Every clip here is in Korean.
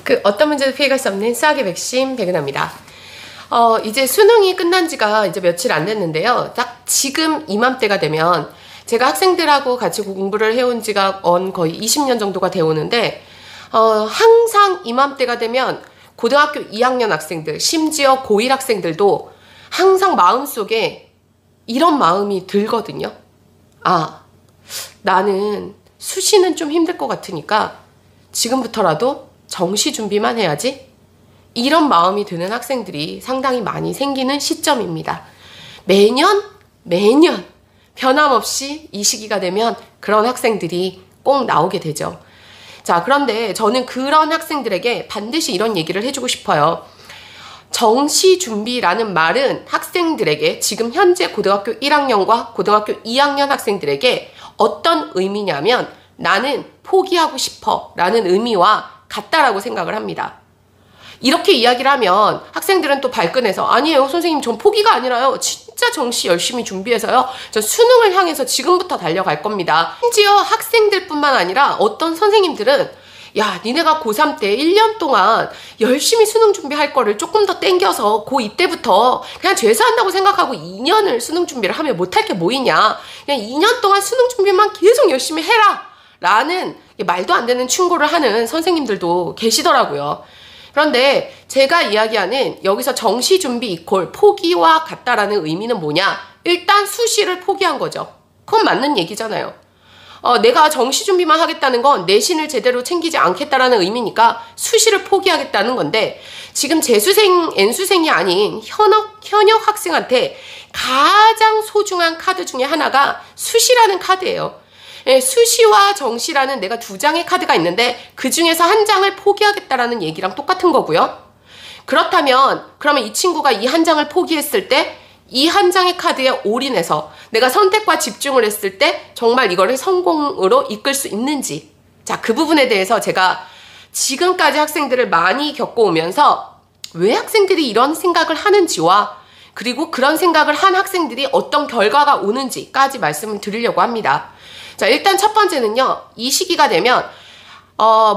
그 어떤 문제도 피해갈 수 없는 수학의 백신 백은하입니다. 이제 수능이 끝난 지가 이제 며칠 안 됐는데요. 딱 지금 이맘때가 되면 제가 학생들하고 같이 공부를 해온 지가 거의 20년 정도가 되어 오는데 항상 이맘때가 되면 고등학교 2학년 학생들, 심지어 고1 학생들도 항상 마음속에 이런 마음이 들거든요. 아, 나는 수시는 좀 힘들 것 같으니까 지금부터라도 정시 준비만 해야지. 이런 마음이 드는 학생들이 상당히 많이 생기는 시점입니다. 매년 변함없이 이 시기가 되면 그런 학생들이 꼭 나오게 되죠. 자, 그런데 저는 그런 학생들에게 반드시 이런 얘기를 해주고 싶어요. 정시 준비라는 말은 학생들에게 지금 현재 고등학교 1학년과 고등학교 2학년 학생들에게 어떤 의미냐면 나는 포기하고 싶어 라는 의미와 같다라고 생각을 합니다. 이렇게 이야기를 하면 학생들은 또 발끈해서 아니에요 선생님, 전 포기가 아니라요, 진짜 정시 열심히 준비해서요, 전 수능을 향해서 지금부터 달려갈 겁니다. 심지어 학생들뿐만 아니라 어떤 선생님들은 야, 니네가 고3 때 1년 동안 열심히 수능 준비할 거를 조금 더 땡겨서 고2 때부터 그냥 죄수한다고 생각하고 2년을 수능 준비를 하면 못할 게 뭐 있냐, 그냥 2년 동안 수능 준비만 계속 열심히 해라 라는 말도 안 되는 충고를 하는 선생님들도 계시더라고요. 그런데 제가 이야기하는 여기서 정시 준비 이퀄 포기와 같다라는 의미는 뭐냐? 일단 수시를 포기한 거죠. 그건 맞는 얘기잖아요. 내가 정시 준비만 하겠다는 건 내신을 제대로 챙기지 않겠다라는 의미니까 수시를 포기하겠다는 건데, 지금 재수생, N수생이 아닌 현역 학생한테 가장 소중한 카드 중에 하나가 수시라는 카드예요. 예, 수시와 정시라는 내가 두 장의 카드가 있는데 그 중에서 한 장을 포기하겠다라는 얘기랑 똑같은 거고요. 그렇다면 그러면 이 친구가 이 한 장을 포기했을 때 이 한 장의 카드에 올인해서 내가 선택과 집중을 했을 때 정말 이거를 성공으로 이끌 수 있는지, 자, 그 부분에 대해서 제가 지금까지 학생들을 많이 겪어오면서 왜 학생들이 이런 생각을 하는지와 그리고 그런 생각을 한 학생들이 어떤 결과가 오는지까지 말씀을 드리려고 합니다. 자, 일단 첫 번째는요, 이 시기가 되면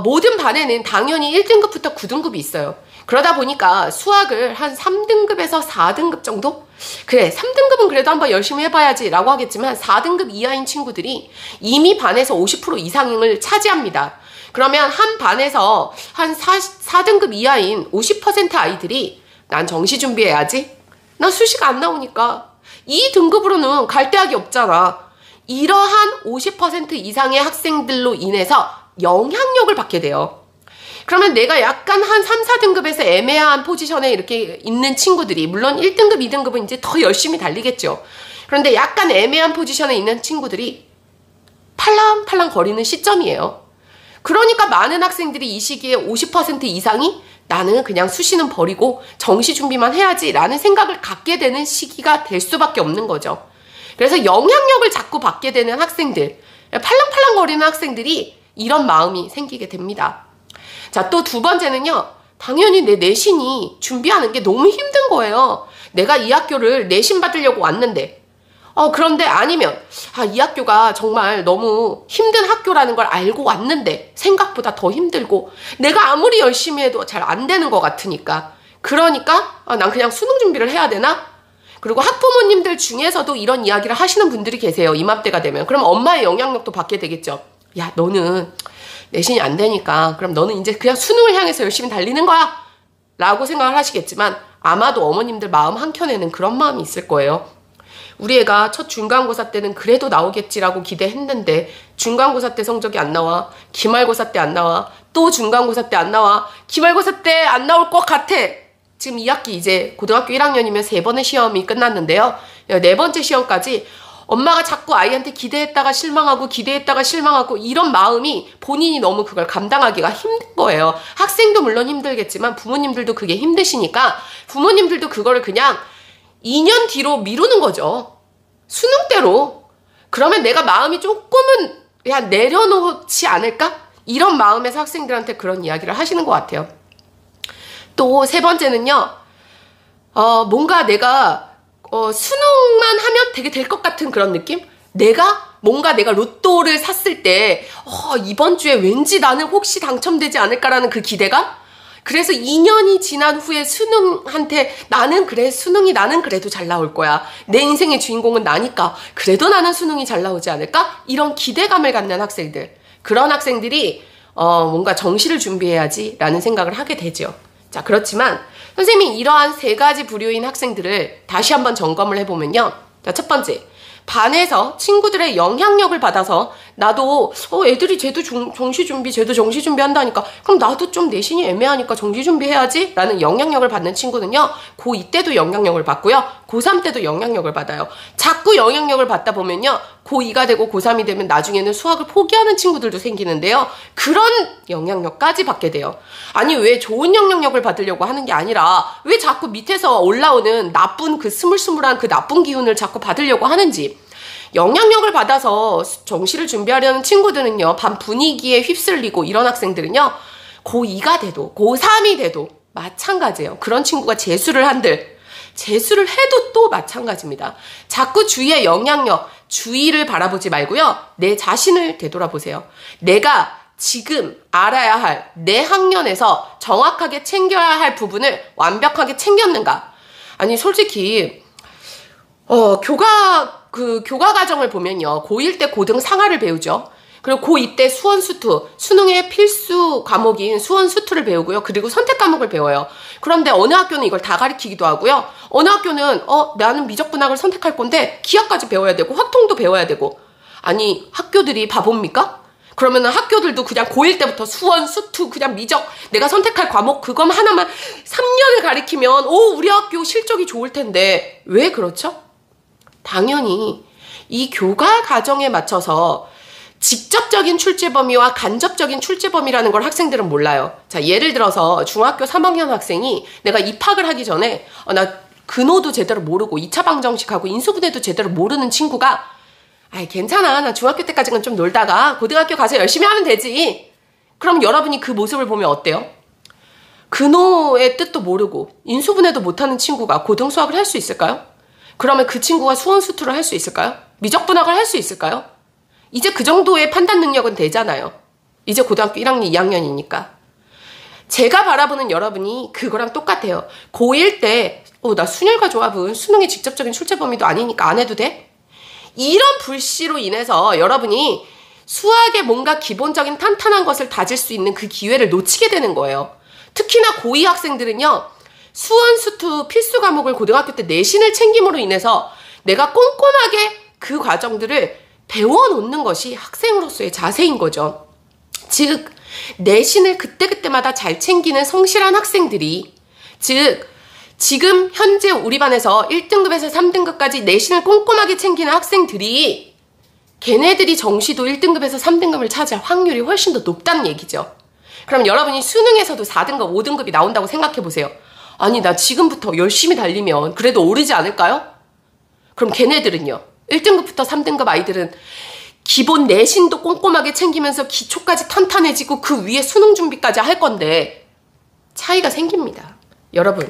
모든 반에는 당연히 1등급부터 9등급이 있어요. 그러다 보니까 수학을 한 3등급에서 4등급 정도? 그래, 3등급은 그래도 한번 열심히 해봐야지 라고 하겠지만 4등급 이하인 친구들이 이미 반에서 50% 이상을 차지합니다. 그러면 한 반에서 한 4등급 이하인 50% 아이들이 난 정시 준비해야지, 나 수시가 안 나오니까 이 등급으로는 갈 데학이 없잖아, 이러한 50% 이상의 학생들로 인해서 영향력을 받게 돼요. 그러면 내가 약간 한 3, 4등급에서 애매한 포지션에 이렇게 있는 친구들이, 물론 1등급, 2등급은 이제 더 열심히 달리겠죠. 그런데 약간 애매한 포지션에 있는 친구들이 팔랑팔랑 거리는 시점이에요. 그러니까 많은 학생들이 이 시기에 50% 이상이 나는 그냥 수시는 버리고 정시 준비만 해야지 라는 생각을 갖게 되는 시기가 될 수밖에 없는 거죠. 그래서 영향력을 자꾸 받게 되는 학생들, 팔랑팔랑거리는 학생들이 이런 마음이 생기게 됩니다. 자, 또 두 번째는요, 당연히 내 내신이 준비하는 게 너무 힘든 거예요. 내가 이 학교를 내신 받으려고 왔는데, 그런데 아니면 이 학교가 정말 너무 힘든 학교라는 걸 알고 왔는데 생각보다 더 힘들고 내가 아무리 열심히 해도 잘 안 되는 것 같으니까, 그러니까 난 그냥 수능 준비를 해야 되나? 그리고 학부모님들 중에서도 이런 이야기를 하시는 분들이 계세요. 이맘때가 되면. 그럼 엄마의 영향력도 받게 되겠죠. 야, 너는 내신이 안 되니까 그럼 너는 이제 그냥 수능을 향해서 열심히 달리는 거야 라고 생각을 하시겠지만, 아마도 어머님들 마음 한켠에는 그런 마음이 있을 거예요. 우리 애가 첫 중간고사 때는 그래도 나오겠지라고 기대했는데 중간고사 때 성적이 안 나와, 기말고사 때 안 나와, 또 중간고사 때 안 나와, 기말고사 때 안 나올 것 같아. 지금 2학기 이제 고등학교 1학년이면 3번의 시험이 끝났는데요. 4번째 시험까지 엄마가 자꾸 아이한테 기대했다가 실망하고 기대했다가 실망하고, 이런 마음이 본인이 너무 그걸 감당하기가 힘든 거예요. 학생도 물론 힘들겠지만 부모님들도 그게 힘드시니까 부모님들도 그거를 그냥 2년 뒤로 미루는 거죠. 수능 때로. 그러면 내가 마음이 조금은 그냥 내려놓지 않을까? 이런 마음에서 학생들한테 그런 이야기를 하시는 것 같아요. 또 세 번째는요, 뭔가 내가 수능만 하면 되게 될 것 같은 그런 느낌? 내가 로또를 샀을 때 이번 주에 왠지 나는 혹시 당첨되지 않을까라는 그 기대감? 그래서 2년이 지난 후에 수능한테 나는 그래도 잘 나올 거야. 내 인생의 주인공은 나니까. 그래도 나는 수능이 잘 나오지 않을까? 이런 기대감을 갖는 학생들. 그런 학생들이 뭔가 정시를 준비해야지 라는 생각을 하게 되죠. 자, 그렇지만 선생님이 이러한 세 가지 부류인 학생들을 다시 한번 점검을 해보면요. 자, 첫 번째. 반에서 친구들의 영향력을 받아서 나도 애들이 쟤도 정시 준비한다니까 그럼 나도 좀 내신이 애매하니까 정시 준비해야지 라는 영향력을 받는 친구는요, 고2 때도 영향력을 받고요, 고3 때도 영향력을 받아요. 자꾸 영향력을 받다 보면요, 고2가 되고 고3이 되면 나중에는 수학을 포기하는 친구들도 생기는데요, 그런 영향력까지 받게 돼요. 아니, 왜 좋은 영향력을 받으려고 하는 게 아니라 왜 자꾸 밑에서 올라오는 나쁜 그 스물스물한 그 나쁜 기운을 자꾸 받으려고 하는지. 영향력을 받아서 정시를 준비하려는 친구들은요, 반 분위기에 휩쓸리고 이런 학생들은요, 고2가 돼도 고3이 돼도 마찬가지예요. 그런 친구가 재수를 한들 재수를 해도 또 마찬가지입니다. 자꾸 주위의 영향력, 주위를 바라보지 말고요, 내 자신을 되돌아보세요. 내가 지금 알아야 할 내 학년에서 정확하게 챙겨야 할 부분을 완벽하게 챙겼는가? 아니, 솔직히 교과 과정을 보면요, 고1 때 고등 상하를 배우죠. 그리고 고2 때 수원수투, 수능의 필수 과목인 수원수투를 배우고요. 그리고 선택 과목을 배워요. 그런데 어느 학교는 이걸 다 가르치기도 하고요. 어느 학교는 나는 미적분학을 선택할 건데 기하까지 배워야 되고 확통도 배워야 되고. 아니, 학교들이 바보입니까? 그러면은 학교들도 그냥 고1 때부터 수원, 수투, 그냥 미적, 내가 선택할 과목 그것 하나만 3년을 가르치면 우리 학교 실적이 좋을 텐데 왜 그렇죠? 당연히 이 교과 과정에 맞춰서 직접적인 출제 범위와 간접적인 출제 범위라는 걸 학생들은 몰라요. 자, 예를 들어서 중학교 3학년 학생이 내가 입학을 하기 전에 나 근호도 제대로 모르고 2차 방정식하고 인수분해도 제대로 모르는 친구가 아이, 괜찮아, 나 중학교 때까지는 좀 놀다가 고등학교 가서 열심히 하면 되지. 그럼 여러분이 그 모습을 보면 어때요? 근호의 뜻도 모르고 인수분해도 못하는 친구가 고등 수학을 할 수 있을까요? 그러면 그 친구가 수원수투를 할 수 있을까요? 미적분학을 할 수 있을까요? 이제 그 정도의 판단 능력은 되잖아요. 이제 고등학교 1학년, 2학년이니까. 제가 바라보는 여러분이 그거랑 똑같아요. 고1 때 나 순열과 조합은 수능의 직접적인 출제 범위도 아니니까 안 해도 돼? 이런 불씨로 인해서 여러분이 수학의 뭔가 기본적인 탄탄한 것을 다질 수 있는 그 기회를 놓치게 되는 거예요. 특히나 고2 학생들은요, 수원수투 필수 과목을 고등학교 때 내신을 챙김으로 인해서 내가 꼼꼼하게 그 과정들을 배워놓는 것이 학생으로서의 자세인 거죠. 즉, 내신을 그때그때마다 잘 챙기는 성실한 학생들이, 즉 지금 현재 우리 반에서 1등급에서 3등급까지 내신을 꼼꼼하게 챙기는 학생들이 걔네들이 정시도 1등급에서 3등급을 차지할 확률이 훨씬 더 높다는 얘기죠. 그럼 여러분이 수능에서도 4등급, 5등급이 나온다고 생각해보세요. 아니, 나 지금부터 열심히 달리면 그래도 오르지 않을까요? 그럼 걔네들은요, 1등급부터 3등급 아이들은 기본 내신도 꼼꼼하게 챙기면서 기초까지 탄탄해지고 그 위에 수능 준비까지 할 건데 차이가 생깁니다. 여러분,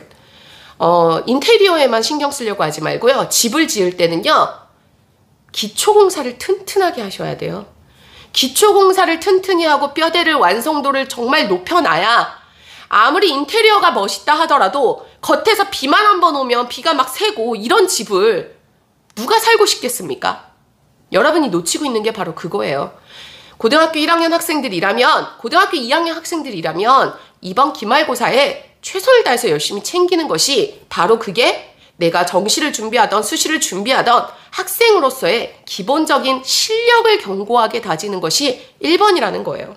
인테리어에만 신경 쓰려고 하지 말고요, 집을 지을 때는요, 기초공사를 튼튼하게 하셔야 돼요. 기초공사를 튼튼히 하고 뼈대를, 완성도를 정말 높여놔야 아무리 인테리어가 멋있다 하더라도 겉에서 비만 한번 오면 비가 막 새고 이런 집을 누가 살고 싶겠습니까? 여러분이 놓치고 있는 게 바로 그거예요. 고등학교 1학년 학생들이라면, 고등학교 2학년 학생들이라면 이번 기말고사에 최선을 다해서 열심히 챙기는 것이 바로 그게 내가 정시를 준비하던 수시를 준비하던 학생으로서의 기본적인 실력을 견고하게 다지는 것이 1번이라는 거예요.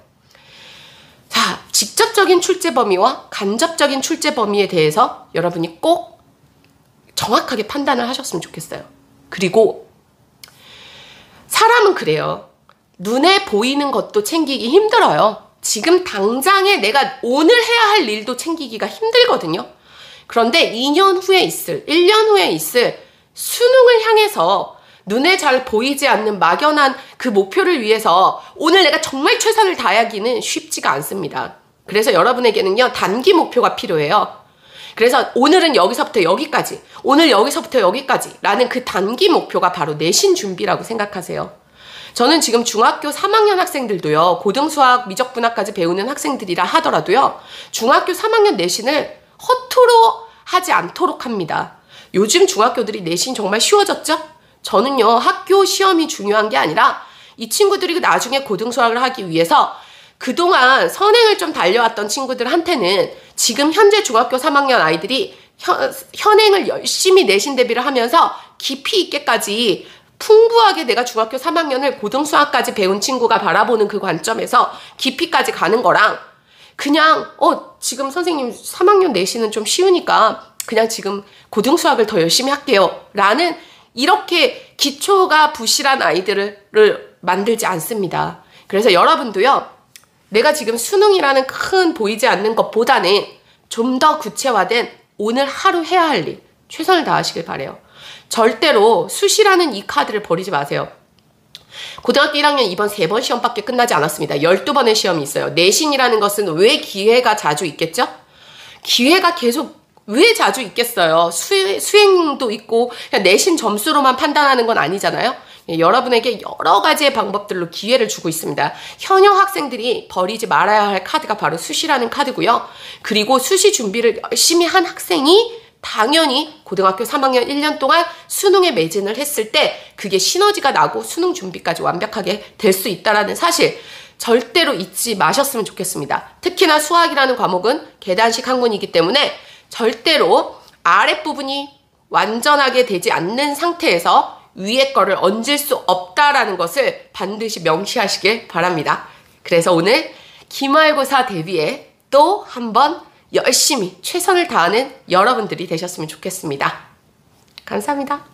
자, 직접적인 출제 범위와 간접적인 출제 범위에 대해서 여러분이 꼭 정확하게 판단을 하셨으면 좋겠어요. 그리고 사람은 그래요. 눈에 보이는 것도 챙기기 힘들어요. 지금 당장에 내가 오늘 해야 할 일도 챙기기가 힘들거든요. 그런데 2년 후에 있을, 1년 후에 있을 수능을 향해서 눈에 잘 보이지 않는 막연한 그 목표를 위해서 오늘 내가 정말 최선을 다하기는 쉽지가 않습니다. 그래서 여러분에게는요, 단기 목표가 필요해요. 그래서 오늘은 여기서부터 여기까지, 오늘 여기서부터 여기까지 라는 그 단기 목표가 바로 내신 준비라고 생각하세요. 저는 지금 중학교 3학년 학생들도요, 고등수학, 미적분학까지 배우는 학생들이라 하더라도요, 중학교 3학년 내신을 허투루 하지 않도록 합니다. 요즘 중학교들이 내신 정말 쉬워졌죠? 저는요, 학교 시험이 중요한 게 아니라 이 친구들이 나중에 고등수학을 하기 위해서 그동안 선행을 좀 달려왔던 친구들한테는 지금 현재 중학교 3학년 아이들이 현행을 열심히 내신 대비를 하면서 깊이 있게까지 풍부하게 내가 중학교 3학년을 고등수학까지 배운 친구가 바라보는 그 관점에서 깊이까지 가는 거랑 그냥 지금 선생님 3학년 내신은 좀 쉬우니까 그냥 지금 고등수학을 더 열심히 할게요 라는 이렇게 기초가 부실한 아이들을 만들지 않습니다. 그래서 여러분도요, 내가 지금 수능이라는 큰 보이지 않는 것보다는 좀 더 구체화된 오늘 하루 해야 할 일 최선을 다하시길 바래요. 절대로 수시라는 이 카드를 버리지 마세요. 고등학교 1학년 이번 3번 시험밖에 끝나지 않았습니다. 12번의 시험이 있어요. 내신이라는 것은 왜 기회가 자주 있겠죠? 기회가 계속 왜 자주 있겠어요? 수행도 있고 그냥 내신 점수로만 판단하는 건 아니잖아요. 여러분에게 여러 가지의 방법들로 기회를 주고 있습니다. 현역 학생들이 버리지 말아야 할 카드가 바로 수시라는 카드고요. 그리고 수시 준비를 열심히 한 학생이 당연히 고등학교 3학년 1년 동안 수능에 매진을 했을 때 그게 시너지가 나고 수능 준비까지 완벽하게 될 수 있다는 사실 절대로 잊지 마셨으면 좋겠습니다. 특히나 수학이라는 과목은 계단식 학문이기 때문에 절대로 아랫부분이 완전하게 되지 않는 상태에서 위에 거를 얹을 수 없다라는 것을 반드시 명시하시길 바랍니다. 그래서 오늘 기말고사 대비에 또 한번 열심히 최선을 다하는 여러분들이 되셨으면 좋겠습니다. 감사합니다.